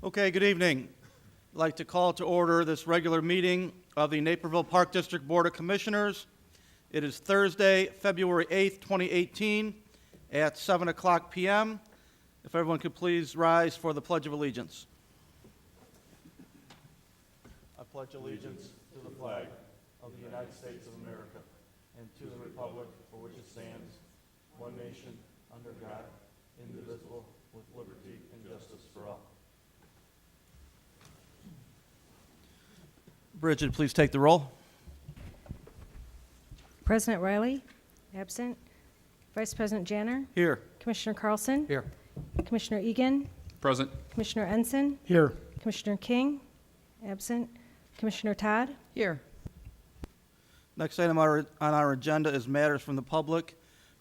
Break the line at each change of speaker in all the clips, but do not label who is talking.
Okay, good evening. I'd like to call to order this regular meeting of the Naperville Park District Board of Commissioners. It is Thursday, February 8th, 2018, at 7 o'clock p.m. If everyone could please rise for the Pledge of Allegiance. I pledge allegiance to the flag of the United States of America and to the republic for which it stands, one nation, under God, indivisible, with liberty and justice for all. Bridget, please take the roll.
President Riley, absent. Vice President Janner.
Here.
Commissioner Carlson.
Here.
Commissioner Egan.
Present.
Commissioner Ensign.
Here.
Commissioner King, absent. Commissioner Todd.
Here.
Next item on our agenda is matters from the public.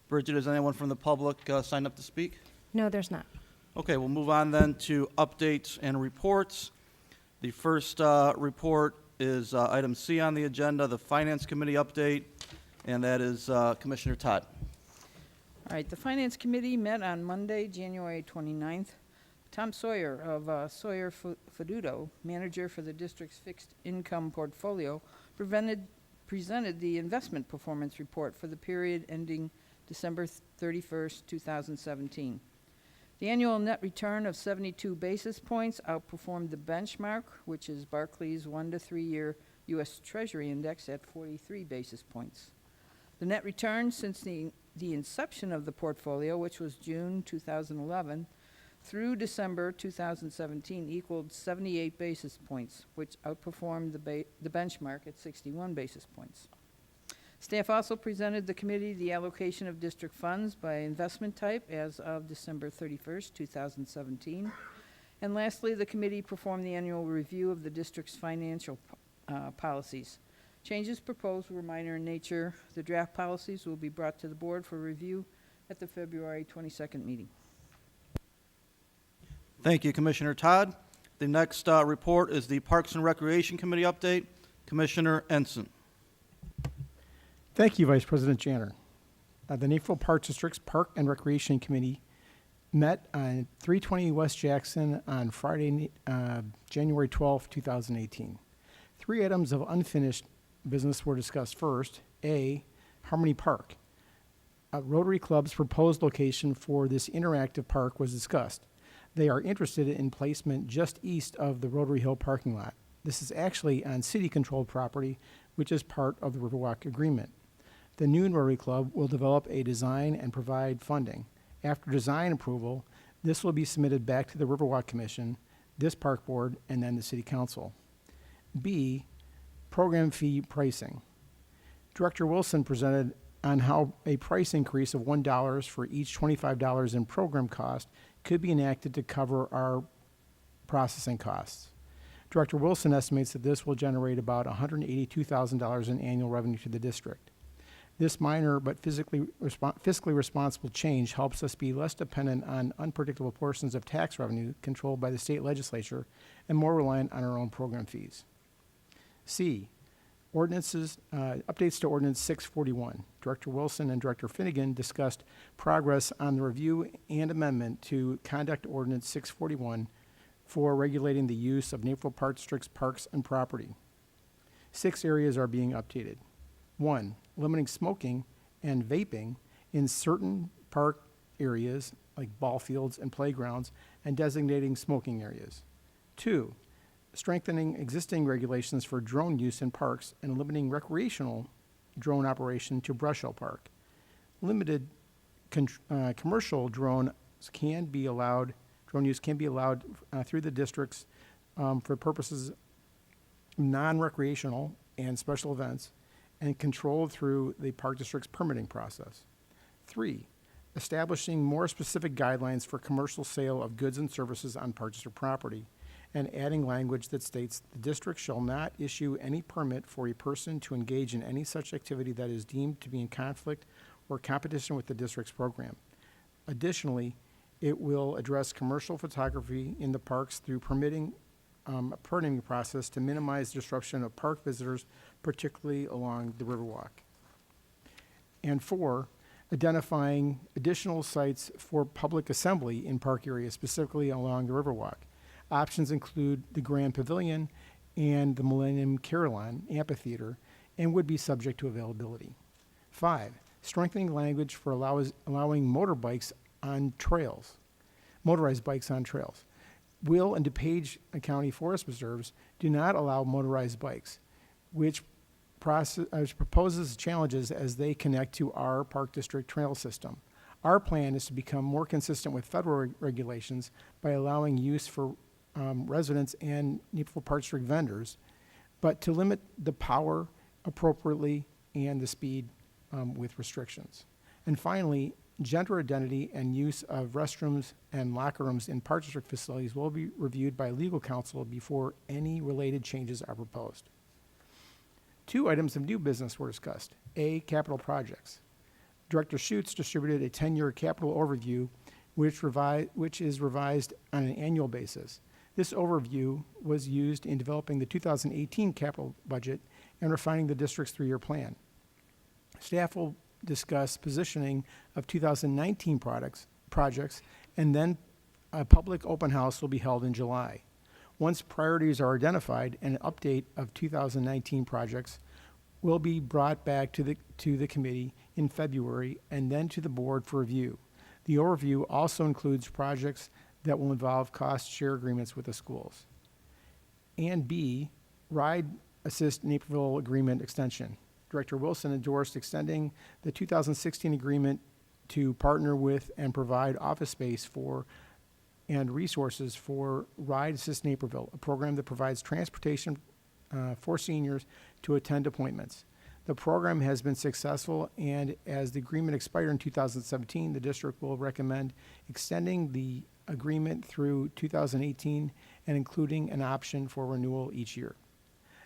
Bridget, is anyone from the public signed up to speak?
No, there's not.
Okay, we'll move on then to updates and reports. The first report is item C on the agenda, the Finance Committee update, and that is Commissioner Todd.
All right, the Finance Committee met on Monday, January 29th. Tom Sawyer of Sawyer Fidudo, manager for the district's fixed income portfolio, presented the investment performance report for the period ending December 31st, 2017. The annual net return of 72 basis points outperformed the benchmark, which is Barclays 1 to 3 year U.S. Treasury Index at 43 basis points. The net return since the inception of the portfolio, which was June 2011, through December 2017 equaled 78 basis points, which outperformed the benchmark at 61 basis points. Staff also presented the committee the allocation of district funds by investment type as of December 31st, 2017. And lastly, the committee performed the annual review of the district's financial policies. Changes proposed were minor in nature. The draft policies will be brought to the board for review at the February 22nd meeting.
Thank you, Commissioner Todd. The next report is the Parks and Recreation Committee update. Commissioner Ensign.
Thank you, Vice President Janner. The Naperville Park District's Park and Recreation Committee met on 320 West Jackson on Friday, January 12, 2018. 3 items of unfinished business were discussed. First, A, Harmony Park. Rotary Club's proposed location for this interactive park was discussed. They are interested in placement just east of the Rotary Hill parking lot. This is actually on city-controlled property, which is part of the Riverwalk agreement. The new Rotary Club will develop a design and provide funding. After design approval, this will be submitted back to the Riverwalk Commission, this park board, and then the City Council. B, program fee pricing. Director Wilson presented on how a price increase of $1 for each $25 in program cost could be enacted to cover our processing costs. Director Wilson estimates that this will generate about $182,000 in annual revenue to the district. This minor but fiscally responsible change helps us be less dependent on unpredictable portions of tax revenue controlled by the state legislature and more reliant on our own program fees. C, ordinances, updates to Ordinance 641. Director Wilson and Director Finnegan discussed progress on the review and amendment to Conduct Ordinance 641 for regulating the use of Naperville Park District's parks and property. 6 areas are being updated. 1, limiting smoking and vaping in certain park areas like ball fields and playgrounds and designating smoking areas. 2, strengthening existing regulations for drone use in parks and limiting recreational drone operation to Brush Hill Park. Limited commercial drone use can be allowed through the districts for purposes non-recreational and special events, and controlled through the Park District's permitting process. 3, establishing more specific guidelines for commercial sale of goods and services on Park District property, and adding language that states the district shall not issue any permit for a person to engage in any such activity that is deemed to be in conflict or competition with the district's program. Additionally, it will address commercial photography in the parks through permitting process to minimize disruption of park visitors, particularly along the Riverwalk. And 4, identifying additional sites for public assembly in park areas, specifically along the Riverwalk. Options include the Grand Pavilion and the Millennium Carillon Amphitheater and would be subject to availability. 5, strengthening language for allowing motorized bikes on trails. Will and DuPage County Forest Reserves do not allow motorized bikes, which proposes challenges as they connect to our Park District trail system. Our plan is to become more consistent with federal regulations by allowing use for residents and Naperville Park District vendors, but to limit the power appropriately and the speed with restrictions. And finally, gender identity and use of restrooms and locker rooms in Park District facilities will be reviewed by legal counsel before any related changes are proposed. 2 items of new business were discussed. A, capital projects. Director Schutz distributed a 10-year capital overview, which is revised on an annual basis. This overview was used in developing the 2018 capital budget and refining the district's 3-year plan. Staff will discuss positioning of 2019 projects, and then a public open house will be held in July. Once priorities are identified, an update of 2019 projects will be brought back to the committee in February and then to the board for review. The overview also includes projects that will involve cost share agreements with the schools. And B, Ride Assist Naperville Agreement Extension. Director Wilson endorsed extending the 2016 agreement to partner with and provide office space for and resources for Ride Assist Naperville, a program that provides transportation for seniors to attend appointments. The program has been successful, and as the agreement expired in 2017, the district will recommend extending the agreement through 2018 and including an option for renewal each year.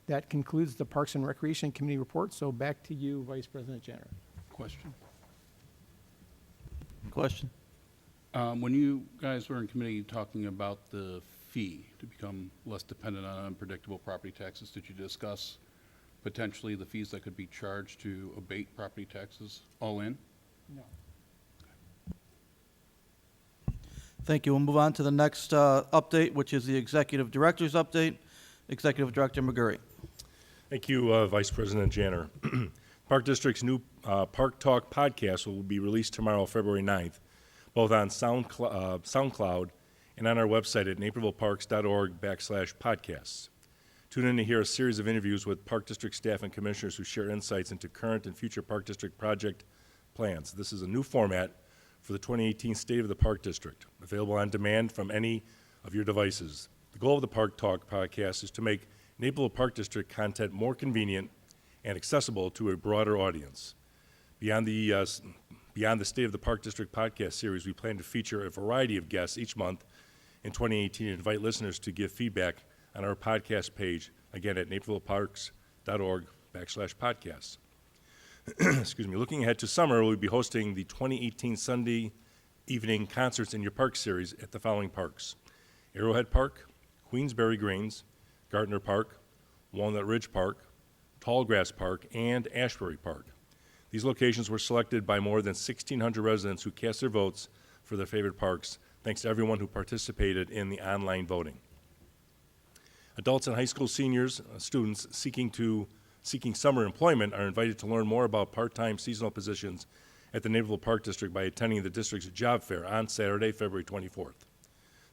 That concludes the Parks and Recreation Committee report, so back to you, Vice President Janner.
Question.
Question?
When you guys were in committee talking about the fee to become less dependent on unpredictable property taxes, did you discuss potentially the fees that could be charged to abate property taxes all in?
No.
Thank you. We'll move on to the next update, which is the Executive Director's update. Executive Director McGurry.
Thank you, Vice President Janner. Park District's new Park Talk podcast will be released tomorrow, February 9th, both on SoundCloud and on our website at napervilleparks.org/podcasts. Tune in to hear a series of interviews with Park District staff and commissioners who share insights into current and future Park District project plans. This is a new format for the 2018 State of the Park District, available on demand from any of your devices. The goal of the Park Talk podcast is to make Naperville Park District content more convenient and accessible to a broader audience. Beyond the State of the Park District podcast series, we plan to feature a variety of guests each month in 2018 and invite listeners to give feedback on our podcast page, again at napervilleparks.org/podcasts. Excuse me. Looking ahead to summer, we'll be hosting the 2018 Sunday evening concerts in your park series at the following parks: Arrowhead Park, Queensberry Greens, Gardner Park, Walnut Ridge Park, Tallgrass Park, and Ashbury Park. These locations were selected by more than 1,600 residents who cast their votes for their favorite parks, thanks to everyone who participated in the online voting. Adults and high school students seeking summer employment are invited to learn more about part-time seasonal positions at the Naperville Park District by attending the district's job fair on Saturday, February 24th.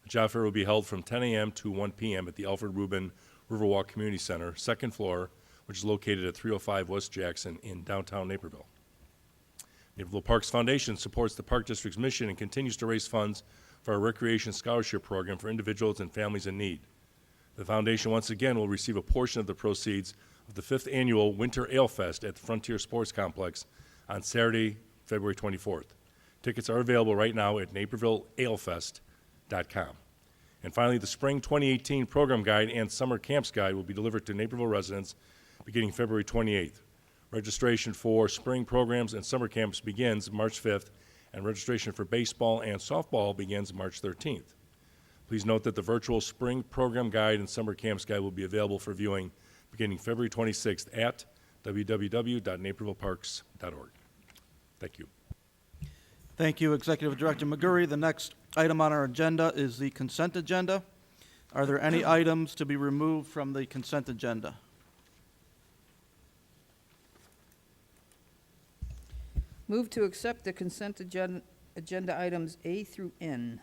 The job fair will be held from 10 a.m. to 1 p.m. at the Alfred Rubin Riverwalk Community Center, second floor, which is located at 305 West Jackson in downtown Naperville. Naperville Parks Foundation supports the Park District's mission and continues to raise funds for our recreation scholarship program for individuals and families in need. The foundation once again will receive a portion of the proceeds of the 5th annual Winter Ale Fest at the Frontier Sports Complex on Saturday, February 24th. Tickets are available right now at napervillealefest.com. And finally, the Spring 2018 Program Guide and Summer Camps Guide will be delivered to Naperville residents beginning February 28th. Registration for spring programs and summer camps begins March 5th, and registration for baseball and softball begins March 13th. Please note that the virtual Spring Program Guide and Summer Camps Guide will be available for viewing beginning February 26th at www.napervilleparks.org. Thank you.
Thank you, Executive Director McGurry. The next item on our agenda is the consent agenda. Are there any items to be removed from the consent agenda?
Move to accept the consent agenda items A through N.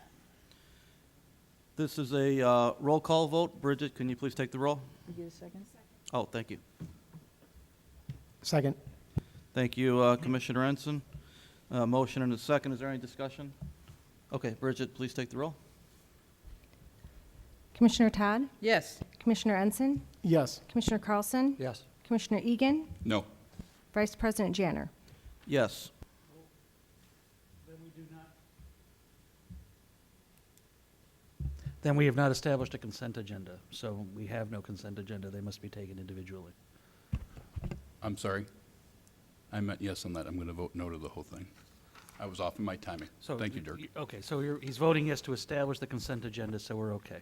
This is a roll call vote. Bridget, can you please take the roll?
You get a second?
Oh, thank you.
Second.
Thank you, Commissioner Ensign. Motion and a second. Is there any discussion? Okay, Bridget, please take the roll.
Commissioner Todd?
Yes.
Commissioner Ensign?
Yes.
Commissioner Carlson?
Yes.
Commissioner Egan?
No.
Vice President Janner?
Yes.
Then we have not established a consent agenda, so we have no consent agenda. They must be taken individually.
I'm sorry. I meant yes on that. I'm going to vote no to the whole thing. I was off in my timing.
So
Thank you, Dirk.
Okay, so he's voting yes to establish the consent agenda, so we're okay.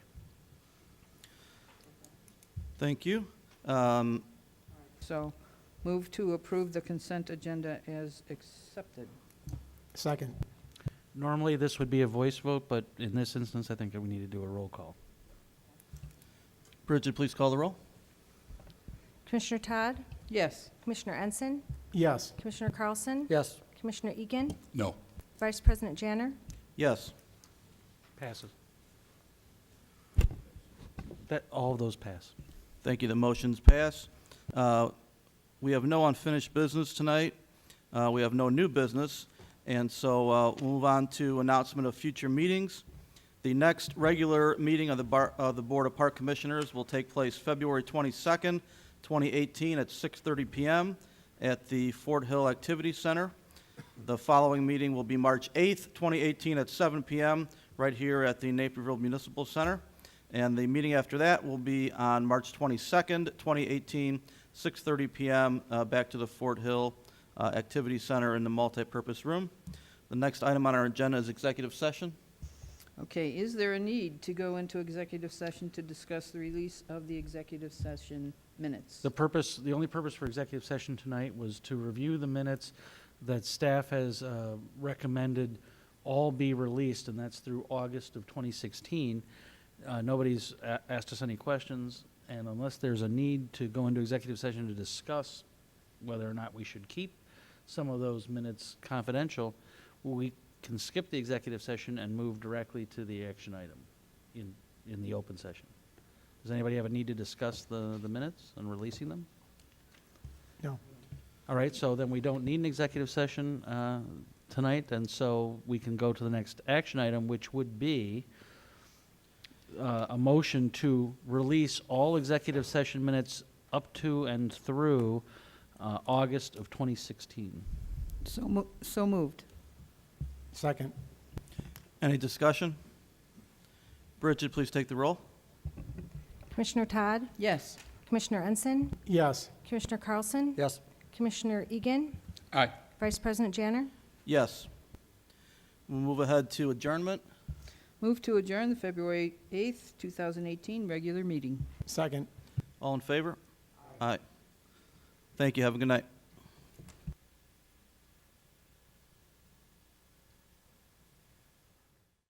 Thank you.
So move to approve the consent agenda as accepted.
Second.
Normally, this would be a voice vote, but in this instance, I think that we need to do a roll call.
Bridget, please call the roll.
Commissioner Todd?
Yes.
Commissioner Ensign?
Yes.
Commissioner Carlson?
Yes.
Commissioner Egan?
No.
Vice President Janner?
Yes.
Passes. All of those pass.
Thank you. The motion's pass. We have no unfinished business tonight. We have no new business. And so we'll move on to announcement of future meetings. The next regular meeting of the Board of Park Commissioners will take place February 22nd, 2018 at 6:30 p.m. at the Fort Hill Activity Center. The following meeting will be March 8th, 2018 at 7 p.m. right here at the Naperville Municipal Center. And the meeting after that will be on March 22nd, 2018, 6:30 p.m. Back to the Fort Hill Activity Center in the multipurpose room. The next item on our agenda is executive session.
Okay, is there a need to go into executive session to discuss the release of the executive session minutes?
The only purpose for executive session tonight was to review the minutes that staff has recommended all be released, and that's through August of 2016. Nobody's asked us any questions, and unless there's a need to go into executive session to discuss whether or not we should keep some of those minutes confidential, we can skip the executive session and move directly to the action item in the open session. Does anybody have a need to discuss the minutes and releasing them?
No.
All right, so then we don't need an executive session tonight, and so we can go to the next action item, which would be a motion to release all executive session minutes up to and through August of 2016.
So moved.
Second.
Any discussion? Bridget, please take the roll.
Commissioner Todd?
Yes.
Commissioner Ensign?
Yes.
Commissioner Carlson?
Yes.
Commissioner Egan?
Aye.
Vice President Janner?
Yes. We'll move ahead to adjournment.
Move to adjourn the February 8th, 2018 regular meeting.
Second.
All in favor? Aye. Thank you. Have a good night.